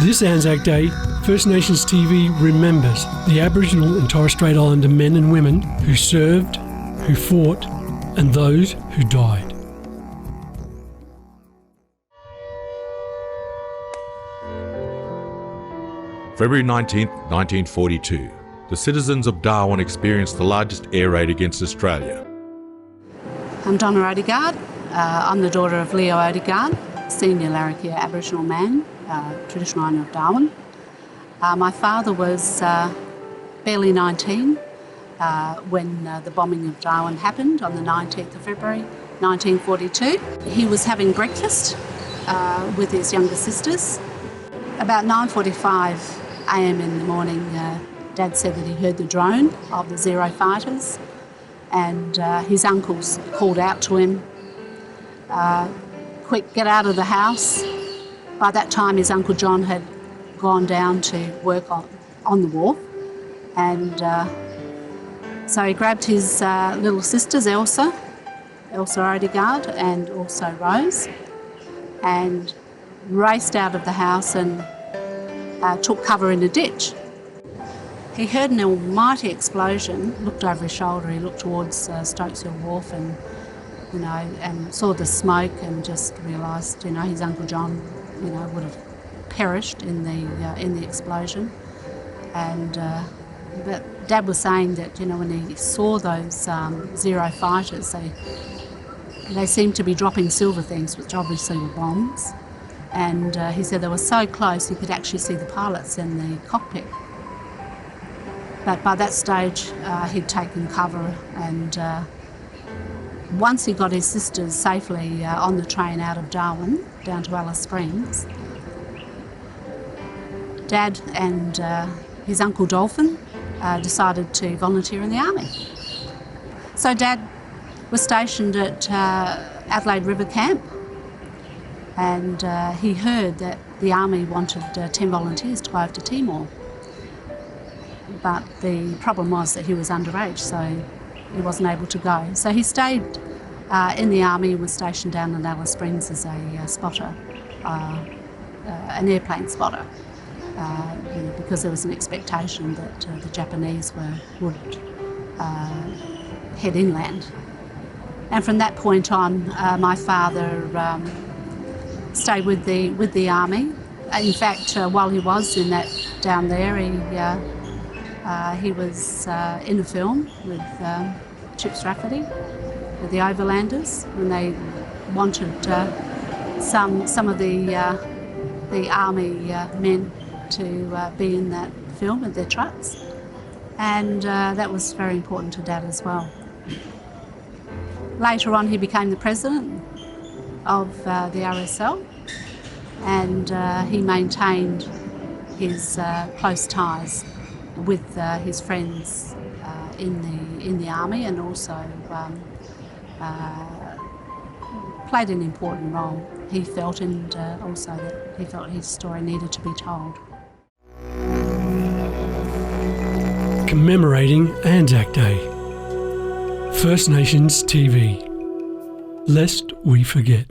This ANZAC Day, First Nations TV remembers the Aboriginal and Torres Strait Islander men and women who served, who fought, and those who died. February 19th, 1942. The citizens of Darwin experienced the largest air raid against Australia. I'm Donne Odegaard. I'm the daughter of Leo Odegaard, senior Larrakia Aboriginal man, traditional owner of Darwin. My father was barely 19 when the bombing of Darwin happened on the 19th of February 1942. He was having breakfast with his younger sisters. About 9:45 a.m. in the morning, Dad said that he heard the drone of the Zero fighters, and his uncles called out to him, "Quick, get out of the house." By that time his Uncle John had gone down to work on the wharf, and so he grabbed his little sisters, Elsa Odegaard and also Rose, and raced out of the house and took cover in a ditch. He heard an almighty explosion, looked over his shoulder, he looked towards Stokes Hill Wharf and saw the smoke and just realised, his Uncle John, would have perished in the explosion. And but Dad was saying that, when he saw those Zero fighters, they seemed to be dropping silver things, which obviously were bombs. And he said they were so close he could actually see the pilots in the cockpit. But by that stage he'd taken cover, and once he got his sisters safely on the train out of Darwin down to Alice Springs, Dad and his Uncle Dolphin decided to volunteer in the army. So Dad was stationed at Adelaide River Camp, and he heard that the army wanted 10 volunteers to go over to Timor. But the problem was that he was underage, so he wasn't able to go. So he stayed in the army and was stationed down in Alice Springs as a spotter, an airplane spotter, because there was an expectation that the Japanese would head inland. And from that point on, my father stayed with the army. In fact, while he was down there, he was in a film with Chip Strafferty, with the Overlanders, when they wanted some of the army men to be in that film with their trucks, and that was very important to Dad as well. Later on, he became the president of the RSL, and he maintained his close ties with his friends in the army, and also played an important role, he felt, and also that he felt his story needed to be told. Commemorating ANZAC Day. First Nations TV. Lest we forget.